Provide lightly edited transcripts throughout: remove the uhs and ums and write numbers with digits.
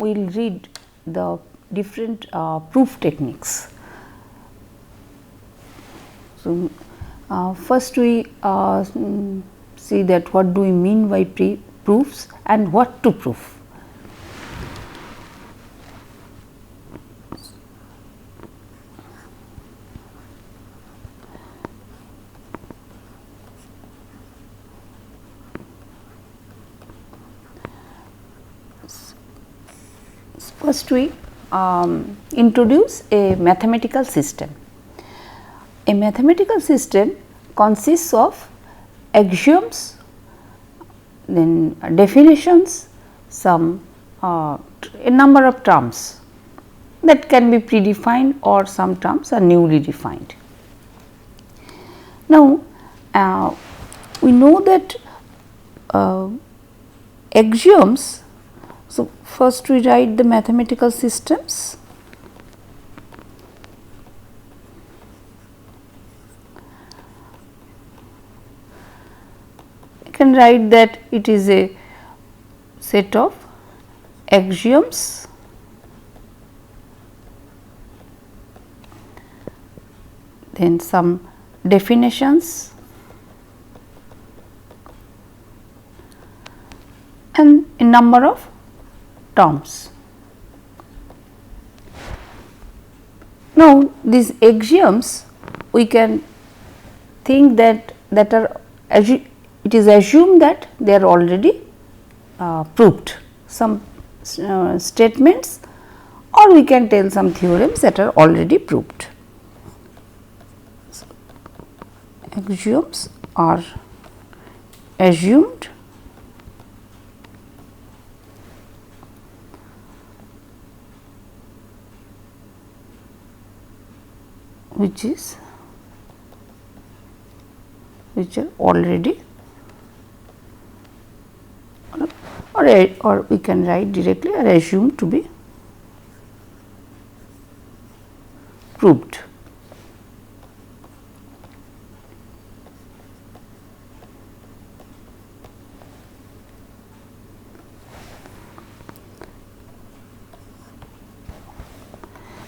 we will read the different proof techniques. So, first we see that what do we mean by proofs and what to prove. First we introduce a mathematical system. A mathematical system consists of axioms, then definitions, some a number of terms that can be predefined or some terms are newly defined. Now, we know that axioms. So, first we write the mathematical systems. I can write that it is a set of axioms then some definitions and a number of terms. Now, these axioms we can think that it is assumed that they are already proved, some statements, or we can tell some theorems that are already proved. So, axioms are assumed which are already or we can write directly are assumed to be proved.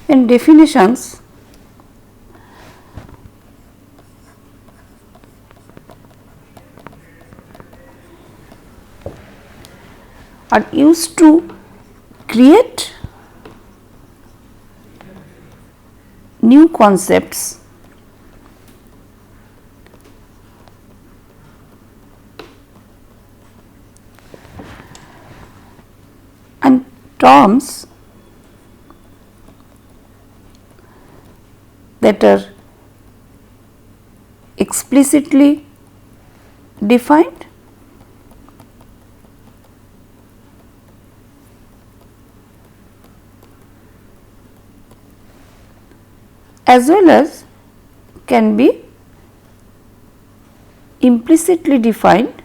In definitions, are used to create new concepts and terms that are explicitly defined as well as can be implicitly defined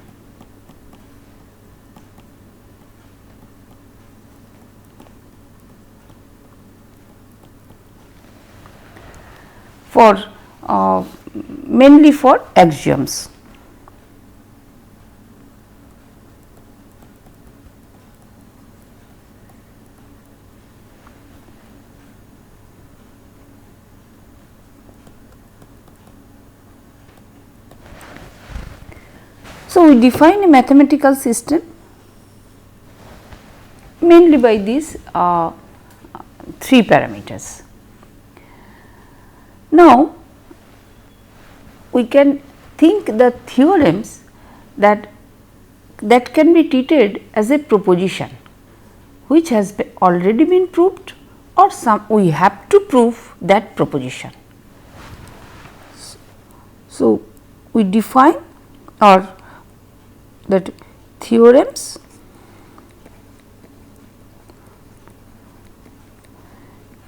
for mainly for axioms. So, we define a mathematical system mainly by these three parameters. Now, we can think the theorems that can be treated as a proposition which has already been proved or we have to prove that proposition. So, we define or that theorems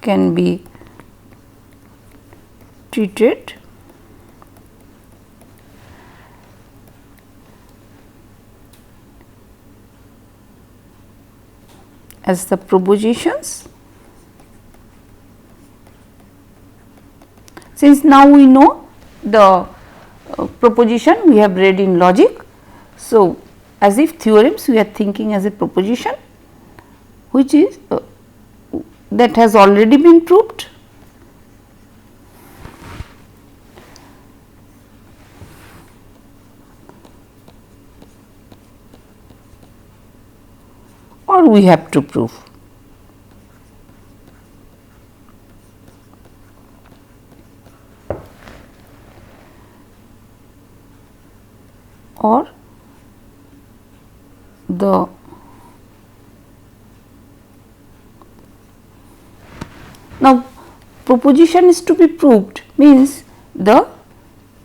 can be treated as the propositions. Since now we know the proposition we have read in logic. So, as if theorems we are thinking as a proposition which is that has already been proved. Or we have to prove. Or the now proposition is to be proved means the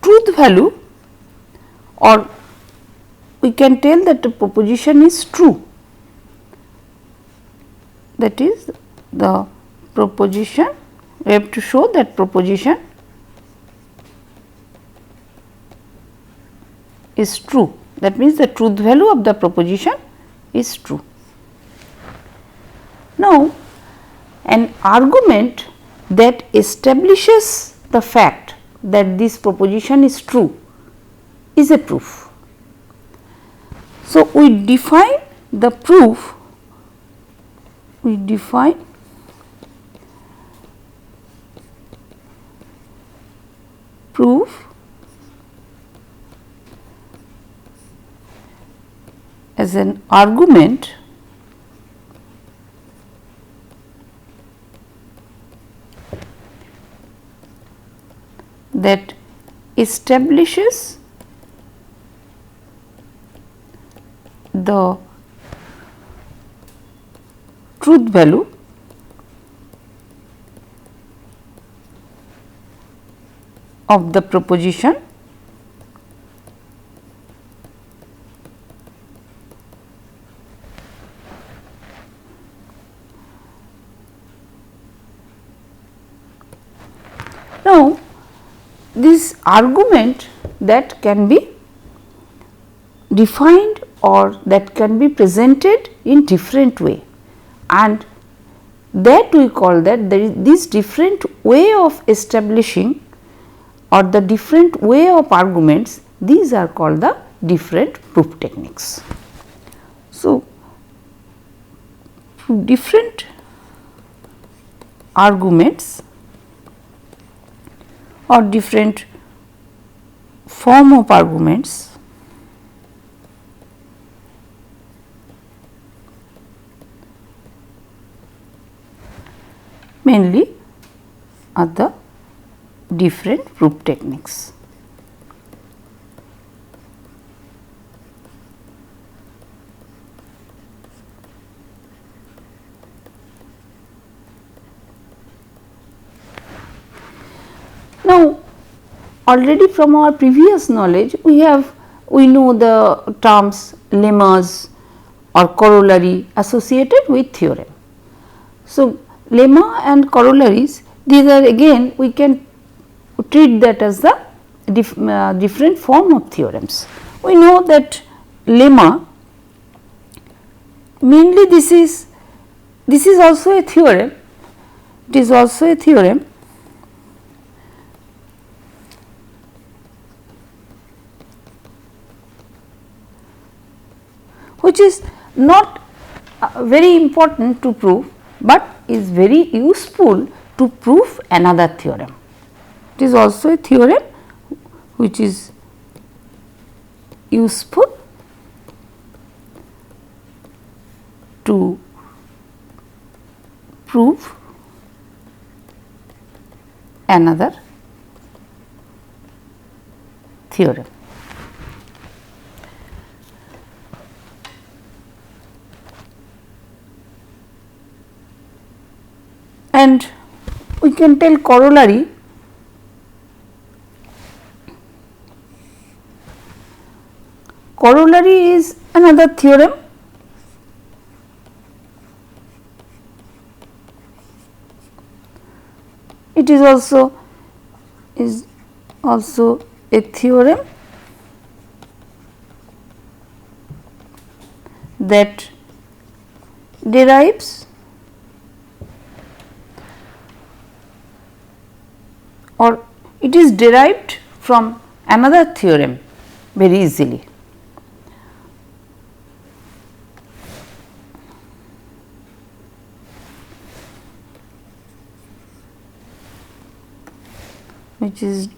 truth value, or we can tell that the proposition is true, that is the proposition, we have to show that proposition is true, that means the truth value of the proposition is true. Now, an argument that establishes the fact that this proposition is true is a proof. So, we define the proof, we define proof as an argument that establishes the truth value of the proposition Now, this argument that can be defined or that can be presented in different way, and that we call that there is this different way of establishing or the different way of arguments, these are called the different proof techniques. So, different arguments or different form of arguments mainly are the different proof techniques. Now, already from our previous knowledge we know the terms lemmas or corollary associated with theorem. So, lemma and corollaries, these are again we can treat that as the different form of theorems. We know that lemma mainly this is also a theorem, it is also a theorem which is not very important to prove, but is very useful to prove another theorem. It is also a theorem which is useful to prove another theorem. And we can tell corollary is another theorem it is also a theorem that derives or it is derived from another theorem very easily. which is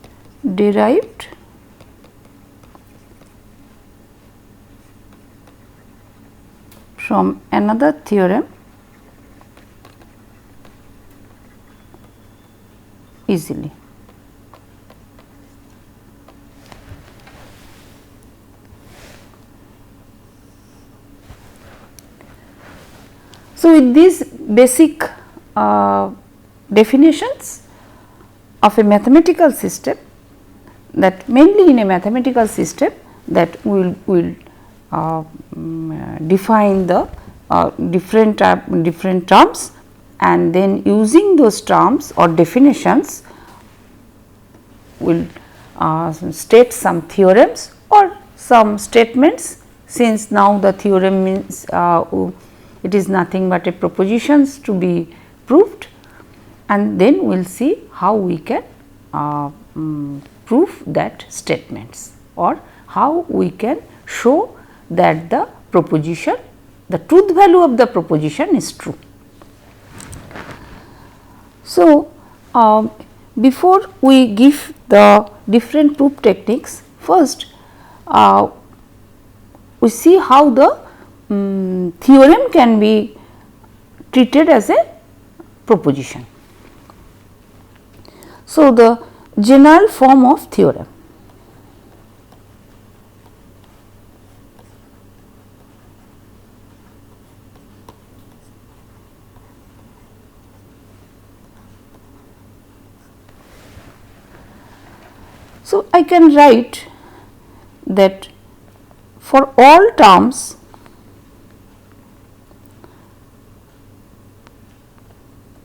derived from another theorem easily. So, with these basic definitions of a mathematical system, that mainly in a mathematical system that we will define the different terms, and then using those terms or definitions will state some theorems or some statements, since now the theorem means it is nothing but a propositions to be proved, and then we will see how we can prove that statements, or how we can show that the proposition, the truth value of the proposition is true. So, before we give the different proof techniques, first we see how the theorem can be treated as a proposition. So, the general form of theorem. So, I can write that for all terms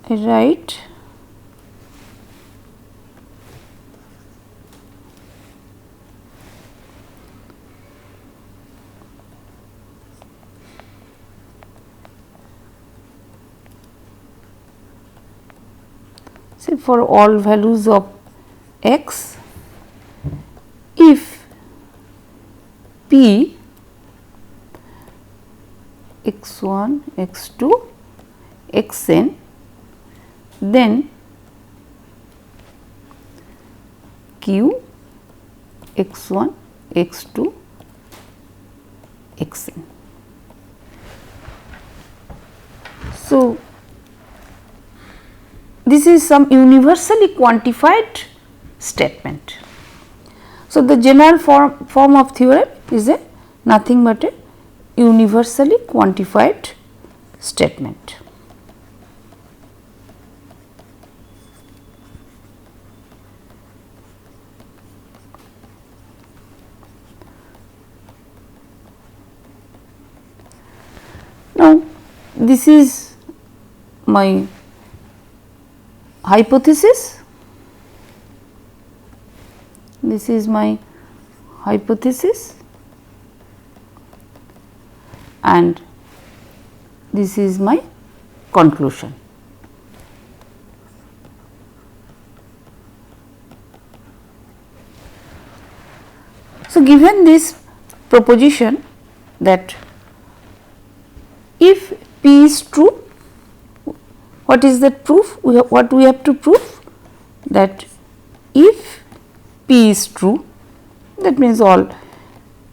I write say for all values of x, if p x1, x2, xn, then q x1, x2, xn. So, this is some universally quantified statement. So, the general form of theorem is a nothing but a universally quantified statement. Now, this is my hypothesis, this is my hypothesis, and this is my conclusion. So, given this proposition that if P is true, what is that proof? What we have to prove? That if P is true, that means all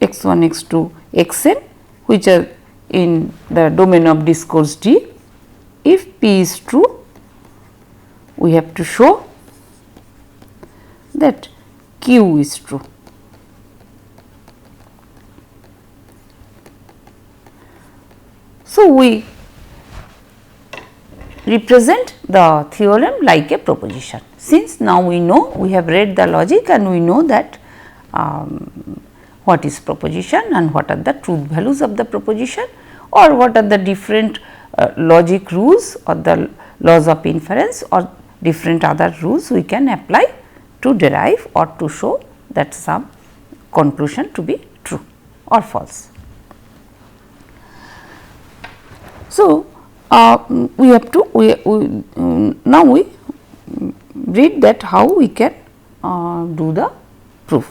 x1, x2, xn which are in the domain of discourse D, if P is true, we have to show that Q is true. So, we represent the theorem like a proposition. Since now we know, we have read the logic and we know that what is proposition and what are the truth values of the proposition, or what are the different logic rules or the laws of inference or different other rules we can apply to derive or to show that some conclusion to be true or false. So, we have to now we read that how we can do the proof.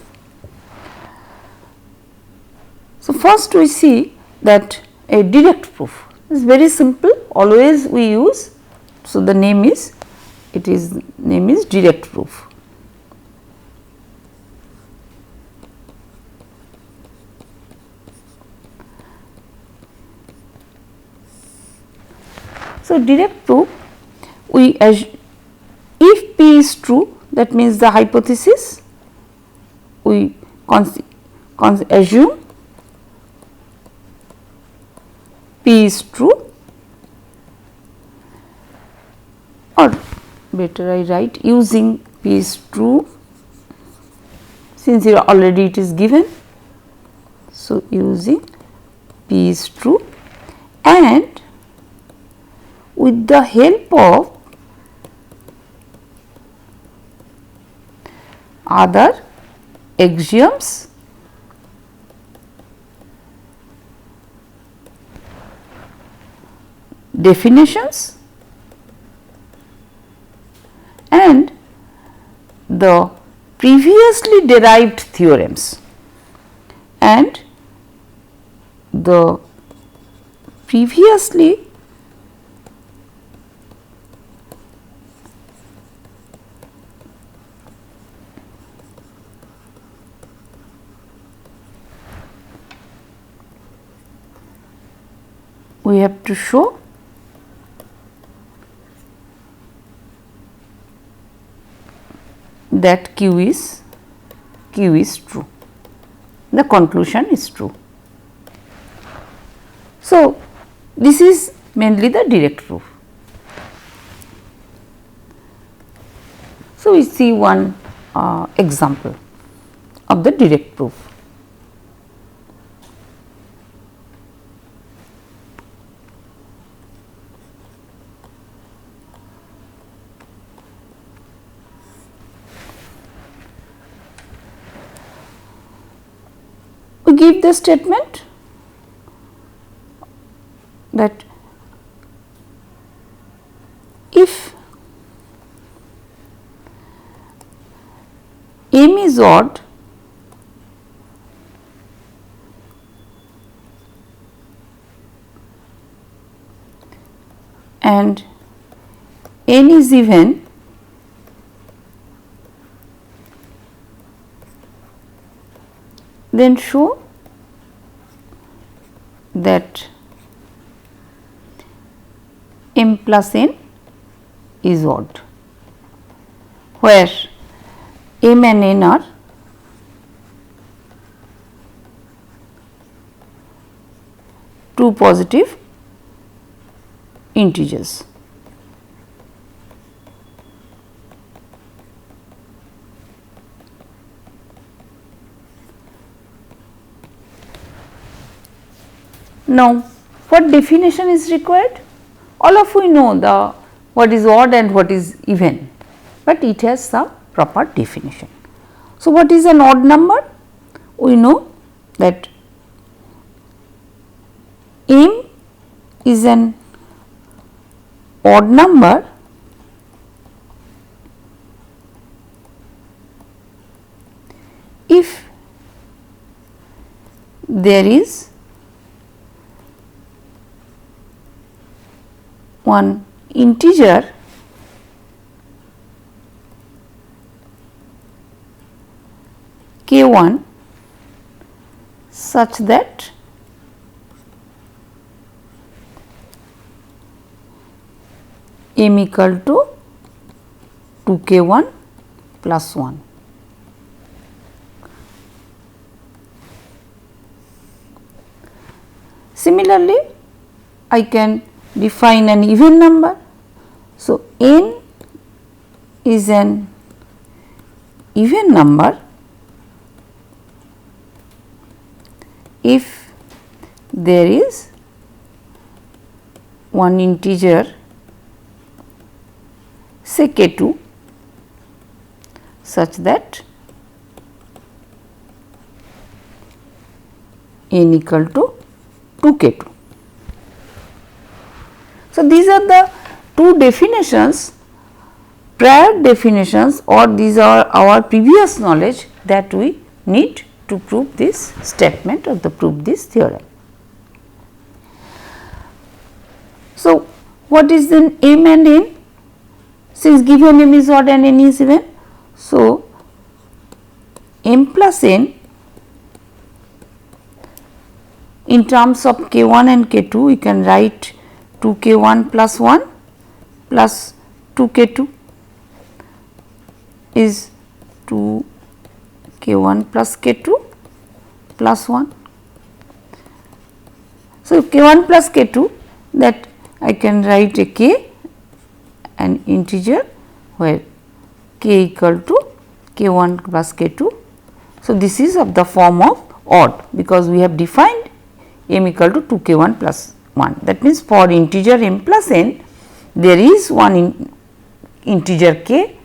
So, first we see that a direct proof is very simple, always we use. So, the name is direct proof. So, direct proof, if P is true, that means the hypothesis, we assume P is true, or better I write using P is true, since here already it is given. So, using P is true, and with the help of other axioms definitions and the previously derived theorems and the previously we have to show that Q is true, the conclusion is true. So, this is mainly the direct proof. So, we see one example of the direct proof. We give the statement that if M is odd, and N is even, then show that M plus N is odd, where M and N are two positive integers. Now, what definition is required? All of we know the what is odd and what is even, but it has some proper definition. So, what is an odd number? We know that M is an odd number if there is one integer k1 such that M equal to 2k1 plus 1. Similarly, I can define an even number. So, N is an even number if there is one integer, say k2, such that N equal to 2k2. So, these are the two definitions, prior definitions, or these are our previous knowledge that we need to prove this statement or to prove this theorem. So, what is then M and N? Since given M is odd and N is even, so M plus N in terms of k1 and k2 we can write 2k1 plus 1 plus 2k2 is 2k1 plus k2 plus 1. So, k1 plus k2, that I can write a k, an integer where k equal to k1 plus k2. So, this is of the form of odd, because we have defined m equal to 2k1 plus 1. That means, for integer m plus n, there is one integer k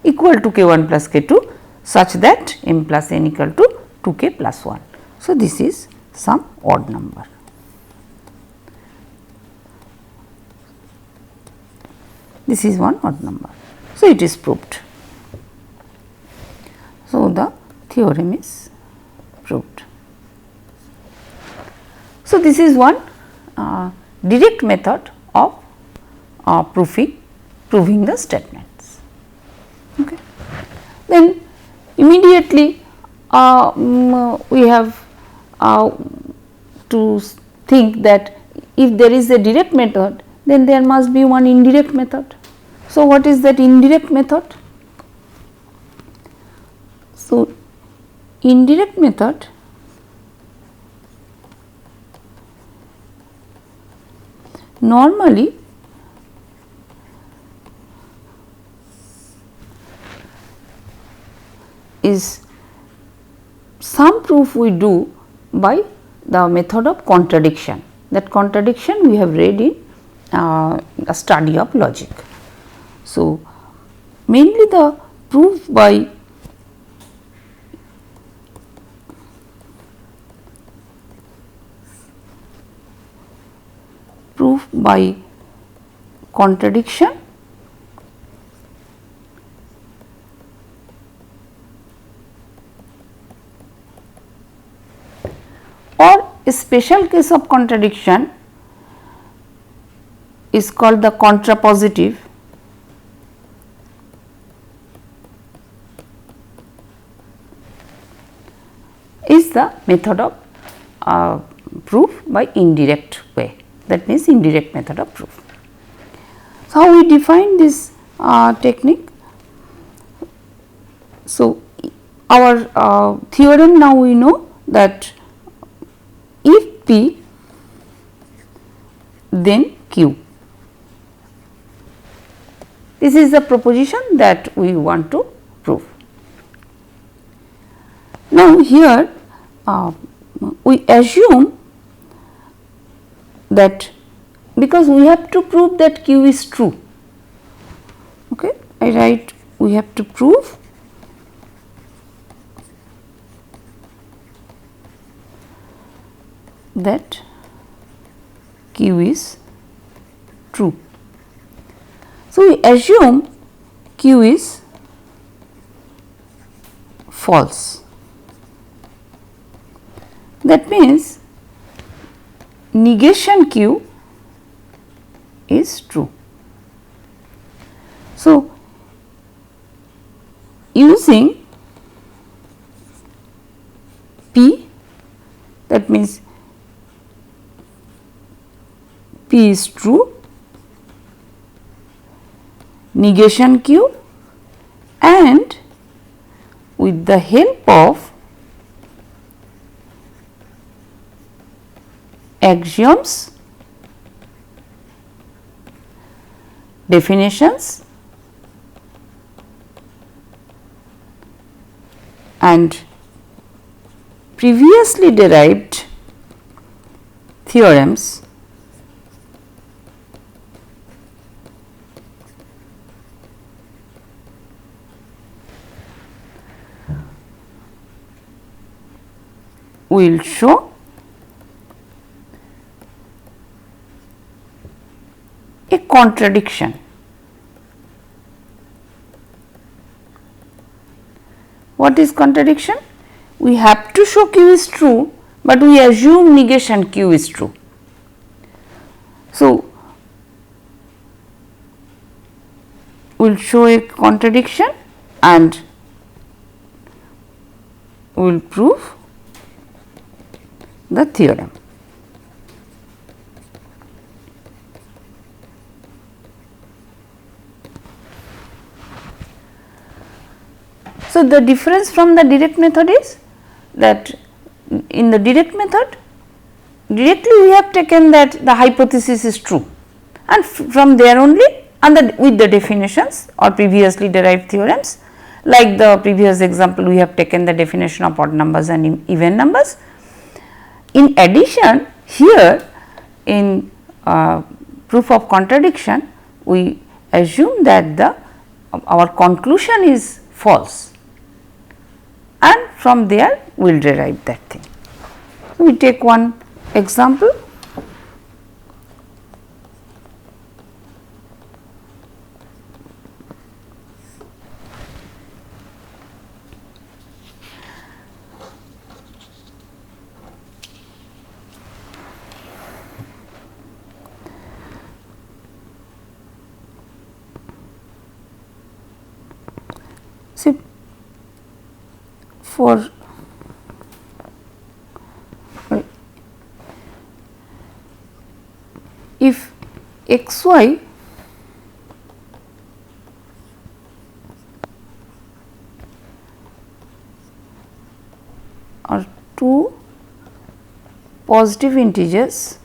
equal to k1 plus k2, such that m plus n equal to 2k plus 1. So, this is some odd number. This is one odd number. So, it is proved. So, the theorem is proved. So, this is one direct method of proving the statements. Okay. Then immediately we have to think that if there is a direct method, then there must be one indirect method. So, what is that indirect method? So, indirect method normally is some proof we do by the method of contradiction. That contradiction we have read in a study of logic. So, mainly the proof by contradiction or a special case of contradiction is called the contrapositive. Is the method of proof by indirect way, that means indirect method of proof. So, how we define this technique? So, our theorem, now we know that if P, then Q. This is the proposition that we want to prove. Now, here we assume that, because we have to prove that Q is true. Okay, I write, we have to prove that Q is true. So, we assume Q is false. That means, negation Q is true. So, using P, that means P is true, negation Q, and with the help of axioms, definitions, and previously derived theorems, will show a contradiction. What is contradiction? We have to show Q is true, but we assume negation Q is true. So, we will show a contradiction and we will prove the theorem. the difference from the direct method is that in the direct method directly we have taken that the hypothesis is true, and from there only and with the definitions or previously derived theorems, like the previous example we have taken the definition of odd numbers and even numbers. In addition, here in proof of contradiction we assume that the our conclusion is false, and from there we will derive that thing. So, we take one example. See, for if x y are two positive integers,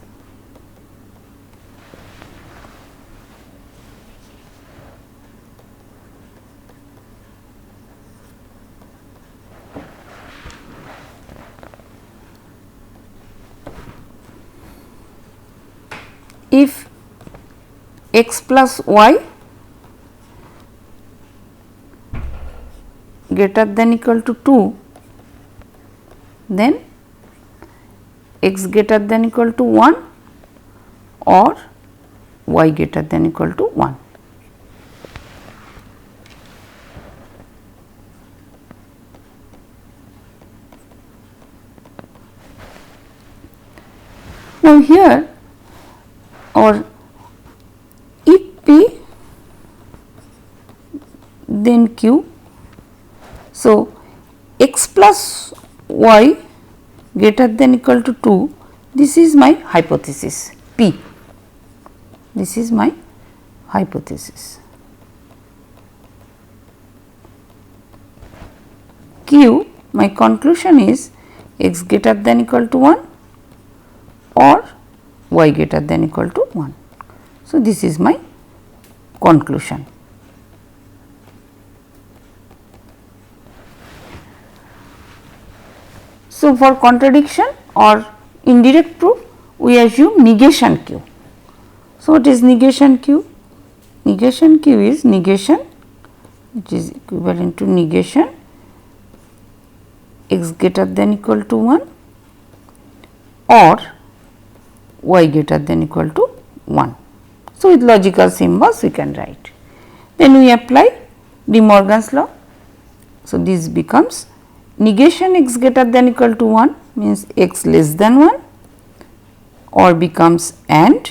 if x plus y greater than equal to 2, then x greater than equal to 1 or y greater than equal to 1. Now, here or if P then Q. So, x plus y greater than equal to 2, this is my hypothesis P, this is my hypothesis. Q, my conclusion is x greater than equal to 1 or y greater than equal to 1. So, this is my conclusion. So, for contradiction or indirect proof we assume negation Q. So, what is negation Q? Negation Q is negation which is equivalent to negation x greater than equal to 1 or y greater than equal to 1. So, with logical symbols we can write. Then we apply De Morgan's law. So, this becomes negation x greater than equal to 1 means x less than 1 or becomes and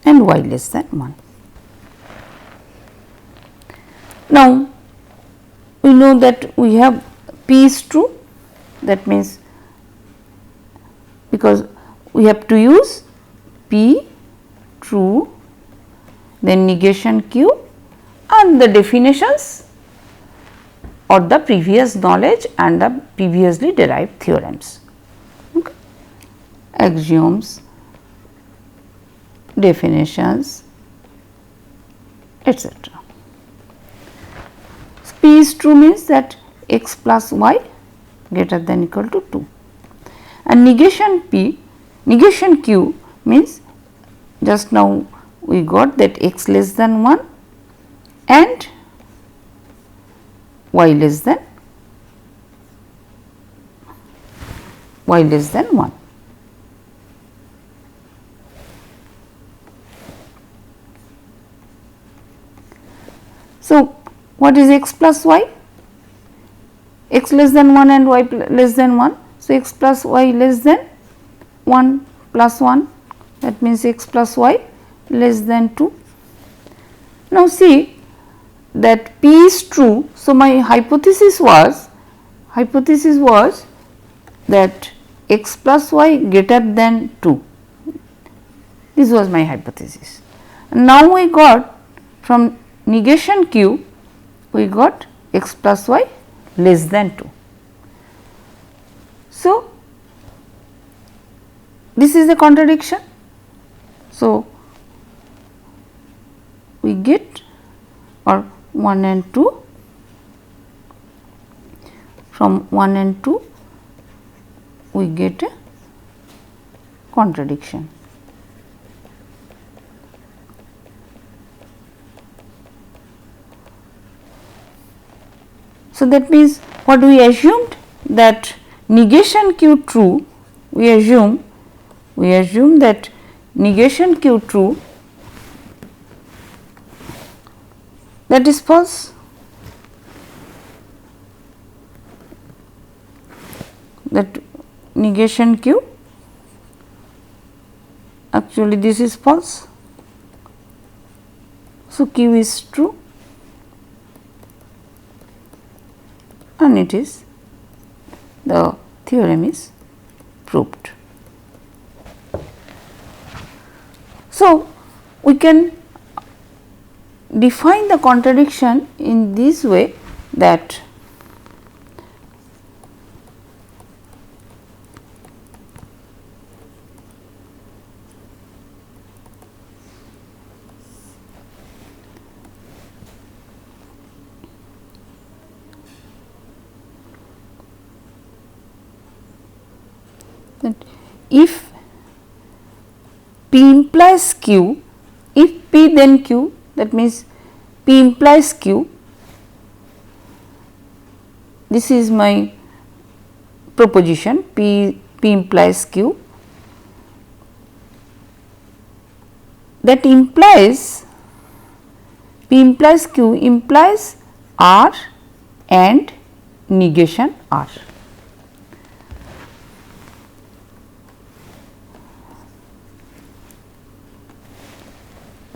y less than 1. Now, we know that we have P is true, that means because we have to use P true, then negation Q and the definitions or the previous knowledge and the previously derived theorems, okay. Axioms, definitions, etc. So, P is true means that x plus y greater than equal to 2. And negation P, negation Q means just now we got that x less than 1 and y less than 1. So, what is x plus y? X less than 1 and y less than 1. So, x plus y less than 1 plus 1, that means x plus y less than 2. Now, see that P is true. So, my hypothesis was that x plus y greater than 2, this was my hypothesis. And now, we got from negation Q we got x plus y less than 2. So, this is the contradiction. So, we get or 1 and 2, from 1 and 2 we get a contradiction. So, that means what we assumed, that negation q true, we assume that negation q true, that is false. That negation q, actually this is false. So, q is true and it is, the theorem is proved. So, we can define the contradiction in this way, that if P implies Q, if P then Q, that means P implies Q, this is my proposition, P implies Q, that implies P implies Q implies R and negation R.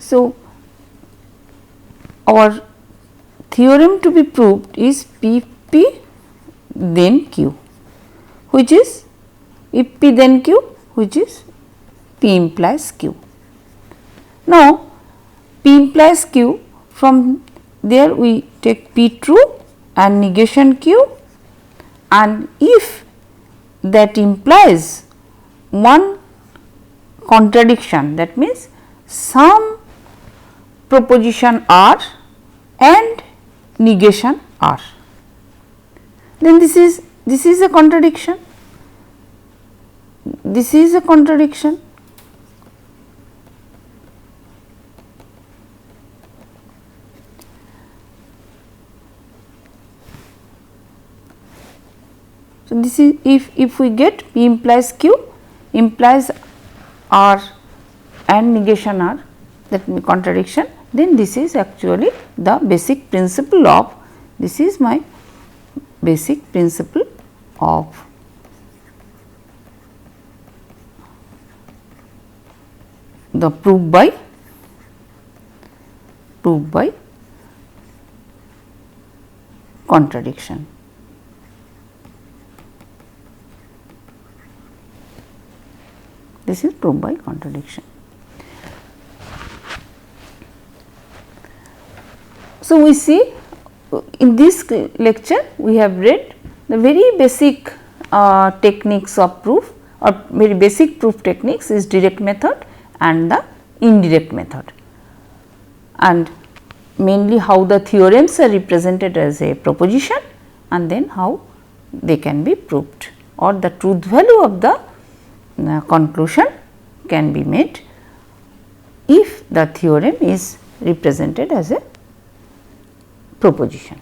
So, our theorem to be proved is P P then Q, which is, if P then Q, which is P implies Q. Now, P implies Q, from there we take P true and negation Q, and if that implies one contradiction, that means some proposition R and negation R, then this is a contradiction, this is a contradiction. So, this is, if we get P implies Q implies R and negation R, that means contradiction, then this is actually the basic principle of, this is my basic principle of the proof by contradiction. This is proof by contradiction. So, we see in this lecture we have read the very basic techniques of proof, or very basic proof techniques is direct method and the indirect method, and mainly how the theorems are represented as a proposition and then how they can be proved, or the truth value of the conclusion can be made if the theorem is represented as a proposition.